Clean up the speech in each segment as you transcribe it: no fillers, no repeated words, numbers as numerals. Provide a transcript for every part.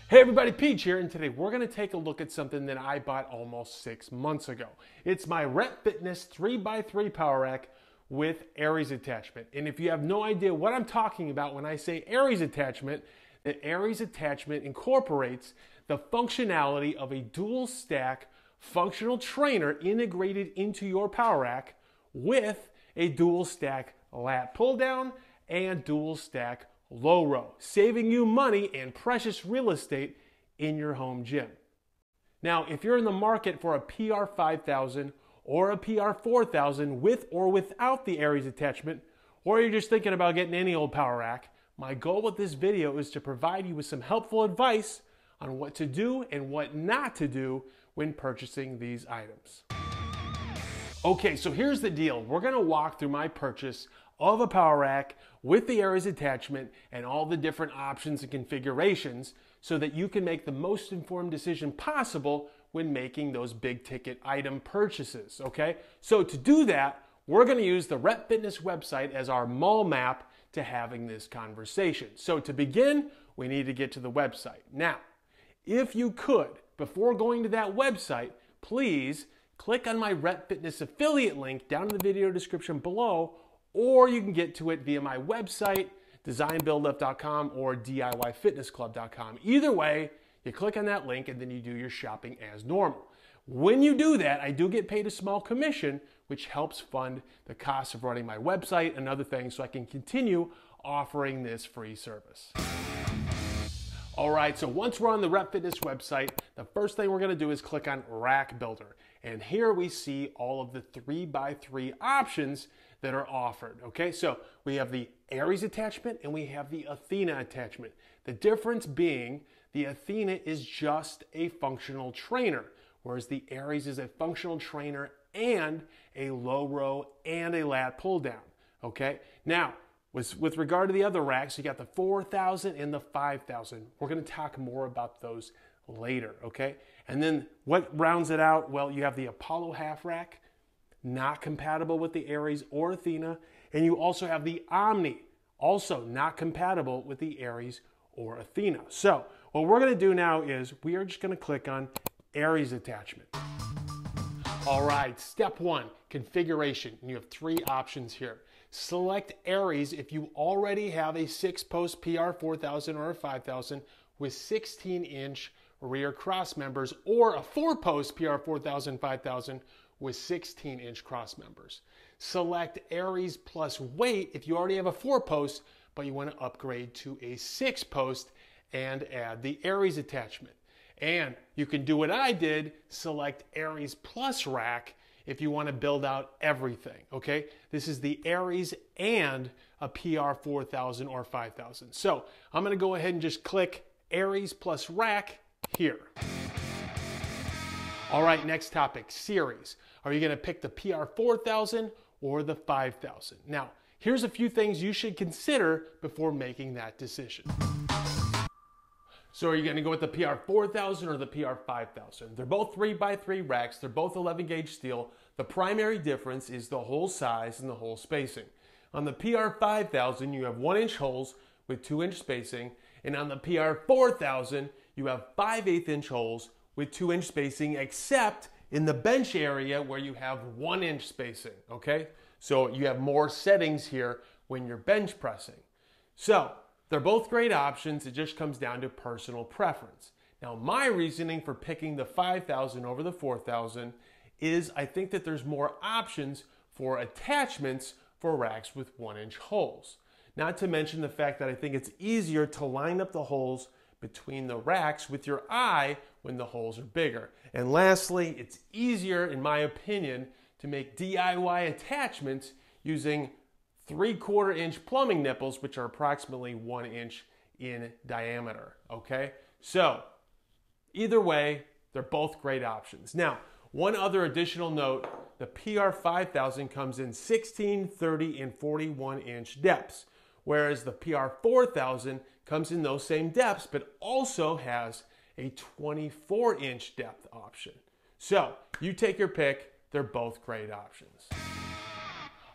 Hey everybody, Peach here, and today we're going to take a look at something that I bought almost 6 months ago. It's my Rep Fitness 3x3 Power Rack with ARES attachment. And if you have no idea what I'm talking about when I say ARES attachment, the ARES attachment incorporates the functionality of a dual stack functional trainer integrated into your Power Rack with a dual stack lat pull down and dual stack low row, saving you money and precious real estate in your home gym. Now, if you're in the market for a PR 5000 or a PR 4000 with or without the ARES attachment, or you're just thinking about getting any old power rack, my goal with this video is to provide you with some helpful advice on what to do and what not to do when purchasing these items. Okay, so here's the deal. We're gonna walk through my purchase of a power rack with the ARES attachment and all the different options and configurations so that you can make the most informed decision possible when making those big ticket item purchases, okay? So to do that, we're gonna use the Rep Fitness website as our mall map to having this conversation. So to begin, we need to get to the website. Now, if you could, before going to that website, please click on my Rep Fitness affiliate link down in the video description below, or you can get to it via my website, designbuildup.com or DIYfitnessclub.com. Either way, you click on that link and then you do your shopping as normal. When you do that, I do get paid a small commission, which helps fund the cost of running my website and other things so I can continue offering this free service. All right, so once we're on the Rep Fitness website, the first thing we're gonna do is click on Rack Builder. And here we see all of the 3x3 options that are offered, okay? So we have the ARES attachment and we have the Athena attachment. The difference being the Athena is just a functional trainer, whereas the ARES is a functional trainer and a low row and a lat pull down, okay? Now, with regard to the other racks, you got the 4000 and the 5000. We're gonna talk more about those later, okay? And then what rounds it out? Well, you have the Apollo half rack, not compatible with the ARES or Athena, and you also have the Omni, also not compatible with the ARES or Athena. So what we're gonna do now is we are just gonna click on ARES attachment. All right, step one, configuration. And you have 3 options here. Select ARES if you already have a 6-post PR 4000 or a 5000 with 16-inch rear cross members, or a 4-post PR 4000, 5000 with 16-inch cross members. Select ARES plus weight if you already have a 4-post, but you want to upgrade to a 6-post and add the ARES attachment. And you can do what I did, select ARES plus rack if you want to build out everything, okay? This is the ARES and a PR 4000 or 5000. So I'm going to go ahead and just click ARES plus rack here. All right, next topic, series. Are you going to pick the PR 4000 or the 5000? Now, here's a few things you should consider before making that decision. So are you going to go with the PR 4000 or the PR 5000? They're both 3x3 racks. They're both 11 gauge steel. The primary difference is the hole size and the hole spacing. On the PR 5000, you have 1-inch holes with 2-inch spacing. And on the PR 4000, you have 5/8 inch holes with 2-inch spacing, except in the bench area where you have 1-inch spacing, okay? So you have more settings here when you're bench pressing. So they're both great options. It just comes down to personal preference. Now, my reasoning for picking the 5000 over the 4000 is I think that there's more options for attachments for racks with 1-inch holes. Not to mention the fact that I think it's easier to line up the holes between the racks with your eye when the holes are bigger. And lastly, it's easier, in my opinion, to make DIY attachments using 3/4 inch plumbing nipples, which are approximately 1 inch in diameter, okay? So either way, they're both great options. Now, one other additional note, the PR 5000 comes in 16, 30, and 41 inch depths, whereas the PR 4000 comes in those same depths, but also has a 24-inch depth option. So you take your pick, they're both great options.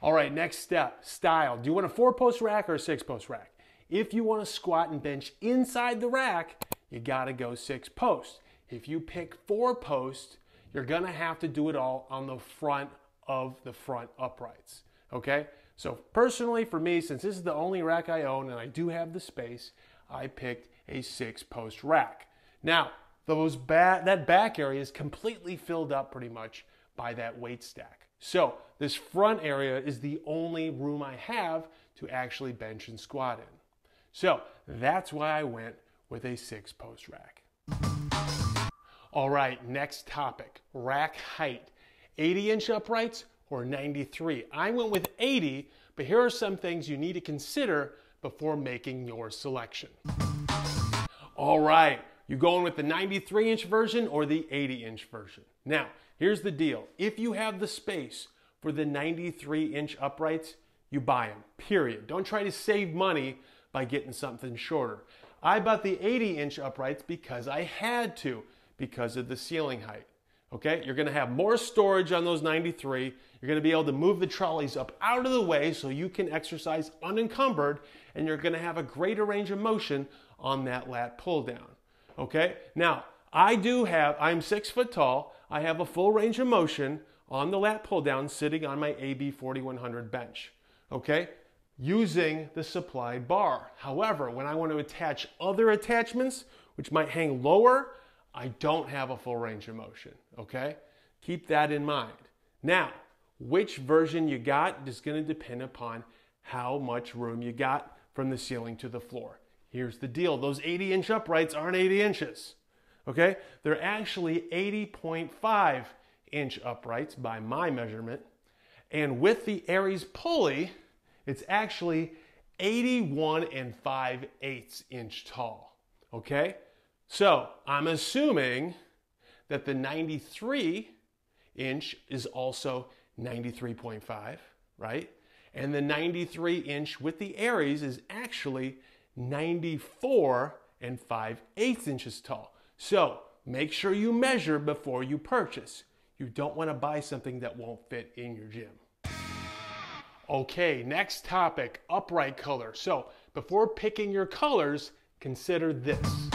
All right, next step, style. Do you want a 4-post rack or a 6-post rack? If you want to squat and bench inside the rack, you gotta go 6 posts. If you pick 4 posts, you're gonna have to do it all on the front of the front uprights, okay? So personally for me, since this is the only rack I own and I do have the space, I picked a 6-post rack. Now, that back area is completely filled up pretty much by that weight stack. So this front area is the only room I have to actually bench and squat in. So that's why I went with a 6-post rack. All right, next topic, rack height. 80-inch uprights or 93? I went with 80, but here are some things you need to consider before making your selection. All right, you going with the 93-inch version or the 80-inch version? Now, here's the deal. If you have the space for the 93-inch uprights, you buy them, period. Don't try to save money by getting something shorter. I bought the 80-inch uprights because I had to, because of the ceiling height. Okay, you're gonna have more storage on those 93. You're gonna be able to move the trolleys up out of the way so you can exercise unencumbered, and you're gonna have a greater range of motion on that lat pull down. Okay, now I'm 6 foot tall. I have a full range of motion on the lat pull down sitting on my AB 4100 bench. Okay, using the supplied bar. However, when I want to attach other attachments, which might hang lower, I don't have a full range of motion, okay? Keep that in mind. Now, which version you got is going to depend upon how much room you got from the ceiling to the floor. Here's the deal. Those 80-inch uprights aren't 80 inches, okay? They're actually 80.5-inch uprights by my measurement. And with the ARES pulley, it's actually 81 5/8 inch tall, okay? So I'm assuming that the 93-inch is also 93.5, right? And the 93-inch with the ARES is actually 94 5/8 inches tall. So make sure you measure before you purchase. You don't want to buy something that won't fit in your gym. Okay, next topic, upright color. So before picking your colors, consider this.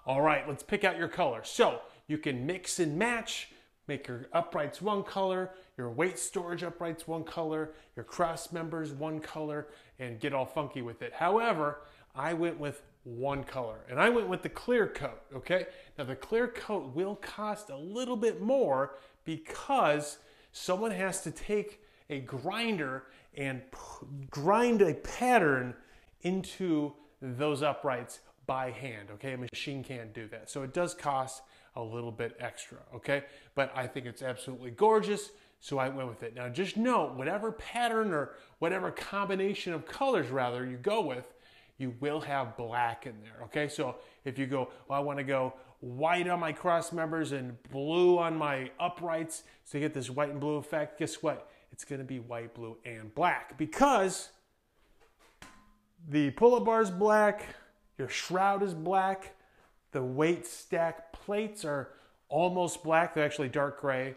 All right, let's pick out your color. So you can mix and match, make your uprights one color, your weight storage uprights one color, your cross members one color, and get all funky with it. However, I went with one color, and I went with the clear coat, okay? Now the clear coat will cost a little bit more because someone has to take a grinder and grind a pattern into those uprights by hand, okay? A machine can't do that. So it does cost a little bit extra, okay? But I think it's absolutely gorgeous, so I went with it. Now just note, whatever pattern or whatever combination of colors rather you go with, you will have black in there, okay? So if you go, well, I wanna go white on my cross members and blue on my uprights to get this white and blue effect, guess what? It's gonna be white, blue, and black because the pull-up bar is black, your shroud is black, the weight stack plates are almost black, they're actually dark gray.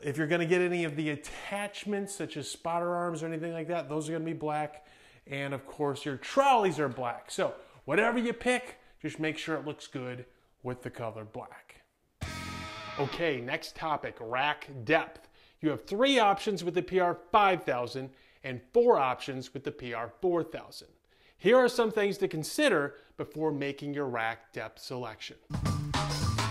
If you're gonna get any of the attachments such as spotter arms or anything like that, those are gonna be black. And of course your trolleys are black. So whatever you pick, just make sure it looks good with the color black. Okay, next topic, rack depth. You have 3 options with the PR 5000 and 4 options with the PR 4000. Here are some things to consider before making your rack depth selection.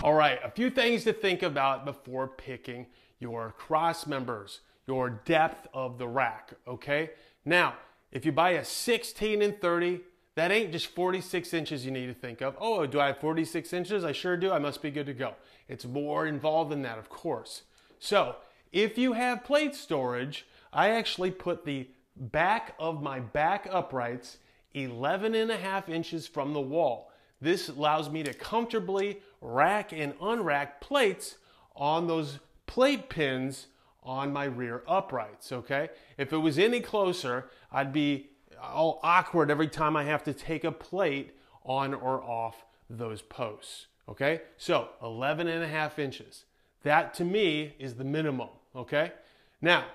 All right, a few things to think about before picking your cross members, your depth of the rack, okay? Now, if you buy a 16 and 30, that ain't just 46 inches you need to think of. Oh, do I have 46 inches? I sure do. I must be good to go. It's more involved than that, of course. So, if you have plate storage, I actually put the back of my back uprights 11.5 inches from the wall. This allows me to comfortably rack and unrack plates on those plate pins on my rear uprights, okay? If it was any closer, I'd be all awkward every time I have to take a plate on or off those posts, okay? So 11.5 inches. That to me is the minimum, okay? Now,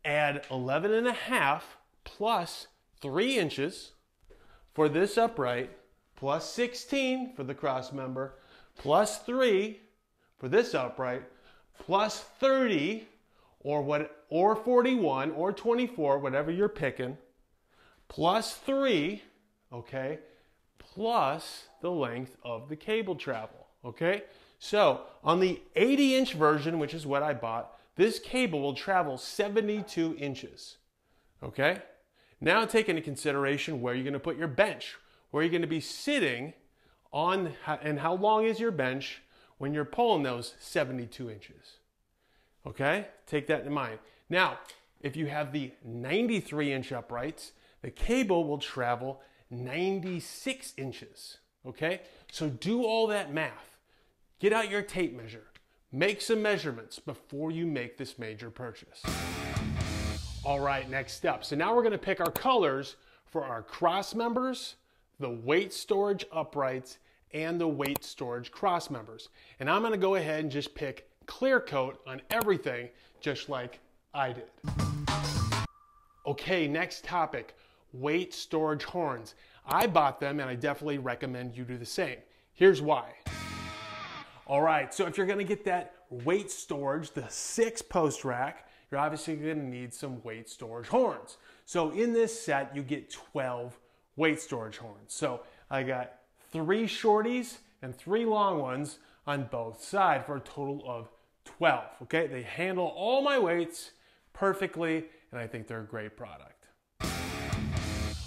add 11.5 plus 3 inches for this upright plus 16 for the cross member, plus 3 for this upright, plus 30 or 41 or 24, whatever you're picking, plus 3, okay, plus the length of the cable travel, okay? So on the 80-inch version, which is what I bought, this cable will travel 72 inches, okay? Now take into consideration where you're going to put your bench, where you're going to be sitting on, and how long is your bench when you're pulling those 72 inches, okay? Take that in mind. Now, if you have the 93-inch uprights, the cable will travel 96 inches, okay? So do all that math. Get out your tape measure. Make some measurements before you make this major purchase. All right, next up. So now we're going to pick our colors for our cross members, the weight storage uprights, and the weight storage cross members. And I'm going to go ahead and just pick clear coat on everything, just like I did. Okay, next topic, weight storage horns. I bought them and I definitely recommend you do the same. Here's why. All right, so if you're gonna get that weight storage, the 6-post rack, you're obviously gonna need some weight storage horns. So in this set, you get 12 weight storage horns. So I got 3 shorties and 3 long ones on both sides for a total of 12, okay? They handle all my weights perfectly, and I think they're a great product.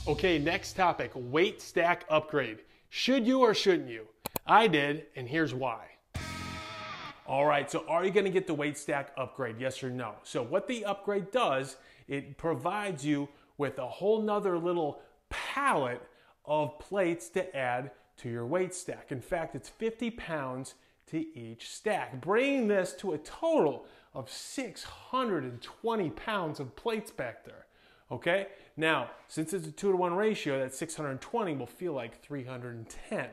Okay, next topic, weight stack upgrade. Should you or shouldn't you? I did, and here's why. All right, so are you going to get the weight stack upgrade, yes or no? So what the upgrade does, it provides you with a whole nother little pallet of plates to add to your weight stack. In fact, it's 50 pounds to each stack, bringing this to a total of 620 pounds of plates back there. Okay, now since it's a 2-to-1 ratio, that 620 will feel like 310.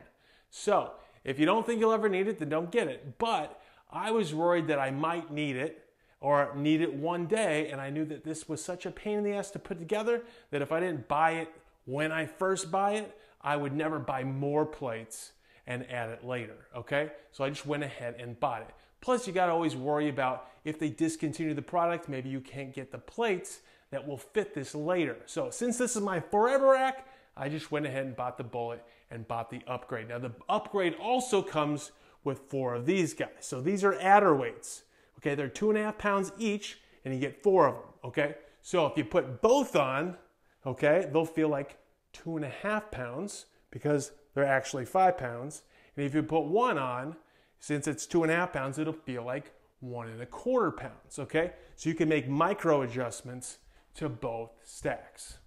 So if you don't think you'll ever need it, then don't get it. But I was worried that I might need it or need it one day, and I knew that this was such a pain in the ass to put together that if I didn't buy it when I first buy it, I would never buy more plates and add it later, okay? So I just went ahead and bought it. Plus, you gotta always worry about if they discontinue the product, maybe you can't get the plates that will fit this later. So since this is my forever rack, I just went ahead and bought the bullet and bought the upgrade. Now the upgrade also comes with 4 of these guys. So these are adder weights. Okay, they're 2.5 pounds each, and you get 4 of them. Okay, so if you put both on, okay, they'll feel like 2.5 pounds because they're actually 5 pounds. And if you put one on, since it's 2.5 pounds, it'll feel like 1.25 pounds. Okay, so you can make micro adjustments to both stacks.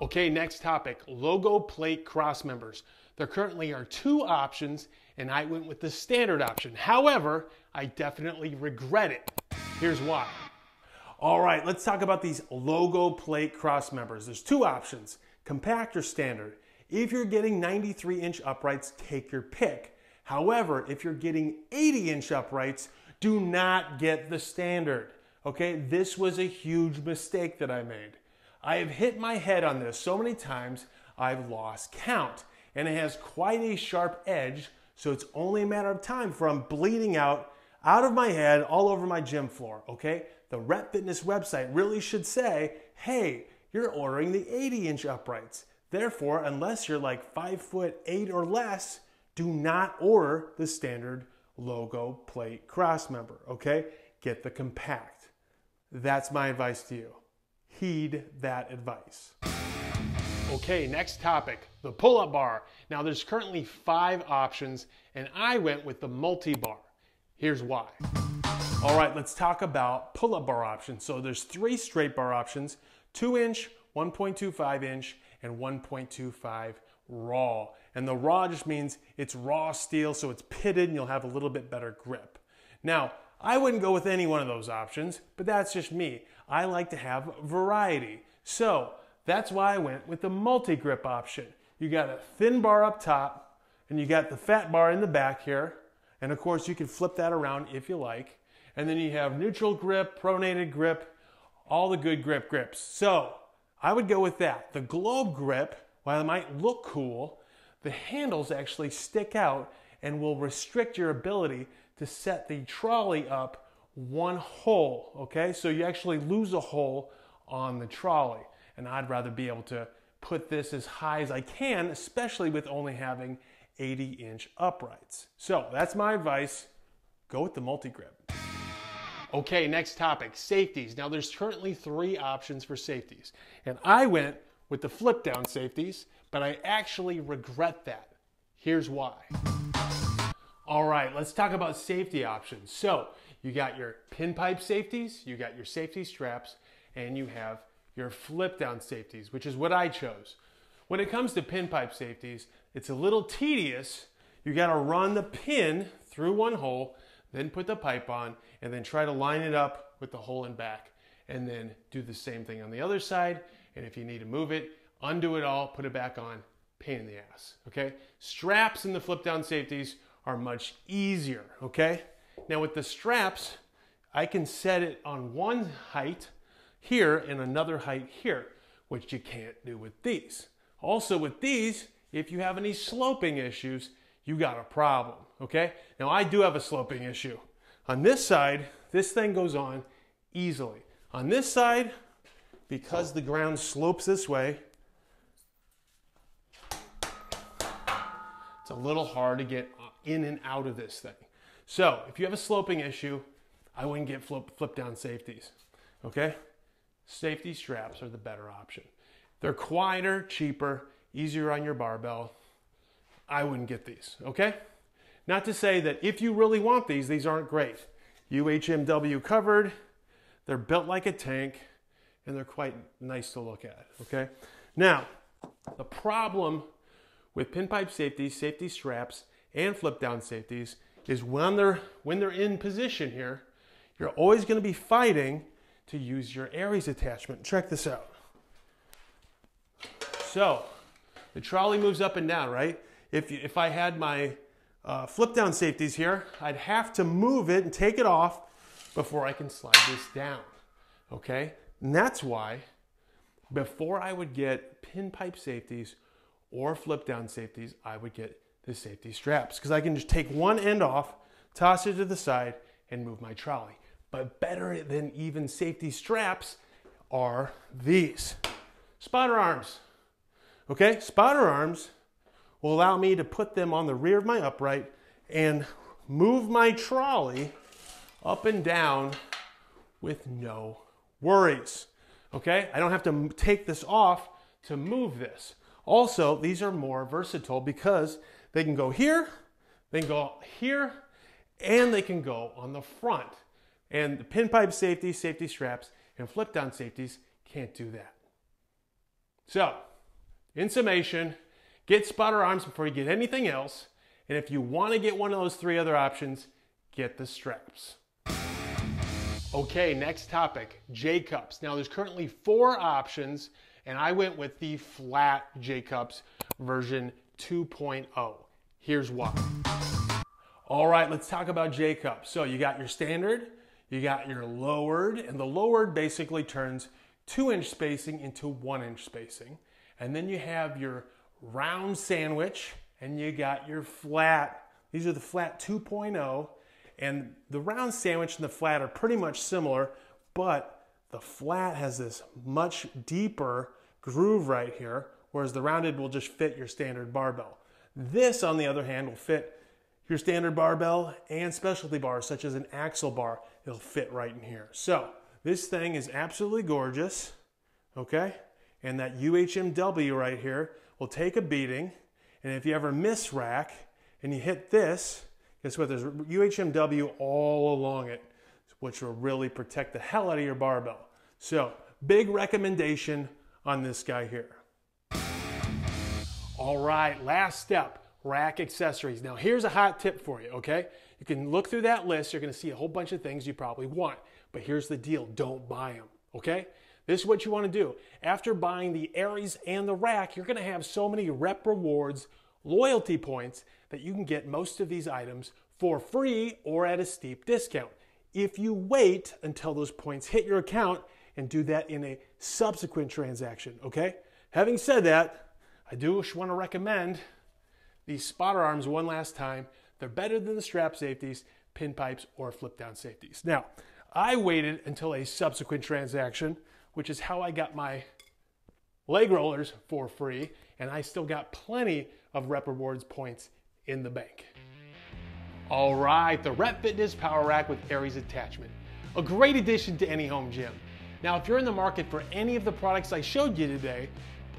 Okay, next topic, LogoPlate cross members. There currently are 2 options, and I went with the standard option. However, I definitely regret it. Here's why. All right, let's talk about these LogoPlate cross members. There's 2 options, compact or standard. If you're getting 93-inch uprights, take your pick. However, if you're getting 80-inch uprights, do not get the standard. Okay, this was a huge mistake that I made. I have hit my head on this so many times, I've lost count. And it has quite a sharp edge, so it's only a matter of time for I'm bleeding out of my head all over my gym floor, okay? The Rep Fitness website really should say, hey, you're ordering the 80-inch uprights. Therefore, unless you're like 5'8" or less, do not order the standard LogoPlate cross member, okay? Get the compact. That's my advice to you. Heed that advice. Okay, next topic, the Pullup Bar. Now there's currently 5 options, and I went with the multi-bar. Here's why. All right, let's talk about Pullup Bar options. So there's 3 straight bar options, 2-inch, 1.25 inch, and 1.25 raw. And the raw just means it's raw steel, so it's pitted and you'll have a little bit better grip. Now, I wouldn't go with any one of those options, but that's just me. I like to have variety. So that's why I went with the multi-grip option. You got a thin bar up top, and you got the fat bar in the back here. And of course, you can flip that around if you like. And then you have neutral grip, pronated grip, all the good grips. So I would go with that. The globe grip, while it might look cool, the handles actually stick out and will restrict your ability to set the trolley up one hole, okay? So you actually lose a hole on the trolley. And I'd rather be able to put this as high as I can, especially with only having 80-inch uprights. So that's my advice. Go with the multi-grip. Okay, next topic, safeties. Now there's currently 3 options for safeties. And I went with the flip down safeties, but I actually regret that. Here's why. All right, let's talk about safety options. So you got your pinpipe safeties, you got your safety straps, and you have your flip down safeties, which is what I chose. When it comes to pinpipe safeties, it's a little tedious. You gotta run the pin through one hole, then put the pipe on, and then try to line it up with the hole in back, and then do the same thing on the other side. And if you need to move it, undo it all, put it back on, pain in the ass, okay? Straps in the flip down safeties are much easier, okay? Now with the straps, I can set it on one height here and another height here, which you can't do with these. Also with these, if you have any sloping issues, you got a problem, okay? Now I do have a sloping issue. On this side, this thing goes on easily. On this side, because the ground slopes this way, it's a little hard to get in and out of this thing. So if you have a sloping issue, I wouldn't get flip down safeties, okay? Safety straps are the better option. They're quieter, cheaper, easier on your barbell. I wouldn't get these, okay? Not to say that if you really want these aren't great. UHMW covered, they're built like a tank, and they're quite nice to look at, okay? Now, the problem with pinpipe safeties, safety straps, and flip down safeties is when they're in position here, you're always gonna be fighting to use your ARES attachment. Check this out. So, the trolley moves up and down, right? If I had my flip down safeties here, I'd have to move it and take it off before I can slide this down, okay? And that's why before I would get pinpipe safeties or flip down safeties, I would get the safety straps because I can just take one end off, toss it to the side, and move my trolley. But better than even safety straps are these. Spotter arms, okay? Spotter arms will allow me to put them on the rear of my upright and move my trolley up and down with no worries, okay? I don't have to take this off to move this. Also, these are more versatile because they can go here, they can go here, and they can go on the front. And the pinpipe safeties, safety straps, and flip down safeties can't do that. So, in summation, get spotter arms before you get anything else. And if you want to get one of those 3 other options, get the straps. Okay, next topic, J-cups. Now there's currently 4 options, and I went with the flat J-cups version 2.0. Here's why. All right, let's talk about J-cups. So you got your standard, you got your lowered, and the lowered basically turns 2-inch spacing into 1-inch spacing. And then you have your round sandwich, and you got your flat. These are the flat 2.0, and the round sandwich and the flat are pretty much similar, but the flat has this much deeper groove right here, whereas the rounded will just fit your standard barbell. This, on the other hand, will fit your standard barbell and specialty bars, such as an axle bar. It'll fit right in here. So this thing is absolutely gorgeous, okay? And that UHMW right here will take a beating. And if you ever miss rack and you hit this, guess what? There's UHMW all along it, which will really protect the hell out of your barbell. So big recommendation on this guy here. All right, last step, rack accessories. Now here's a hot tip for you, okay? You can look through that list, you're gonna see a whole bunch of things you probably want, but here's the deal, don't buy them, okay? This is what you wanna do. After buying the ARES and the rack, you're gonna have so many rep rewards, loyalty points, that you can get most of these items for free or at a steep discount. If you wait until those points hit your account and do that in a subsequent transaction, okay? Having said that, I do want to recommend these spotter arms one last time. They're better than the strap safeties, pin pipes, or flip down safeties. Now, I waited until a subsequent transaction, which is how I got my leg rollers for free, and I still got plenty of Rep Rewards points in the bank. All right, the Rep Fitness Power Rack with ARES attachment. A great addition to any home gym. Now, if you're in the market for any of the products I showed you today,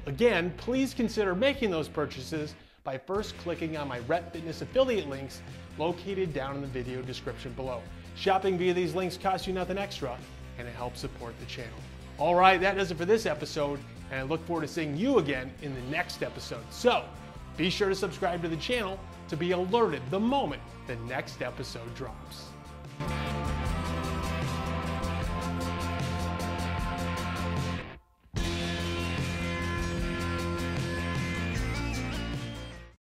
again, please consider making those purchases by first clicking on my Rep Fitness affiliate links located down in the video description below. Shopping via these links costs you nothing extra, and it helps support the channel. All right, that does it for this episode, and I look forward to seeing you again in the next episode. So, be sure to subscribe to the channel to be alerted the moment the next episode drops.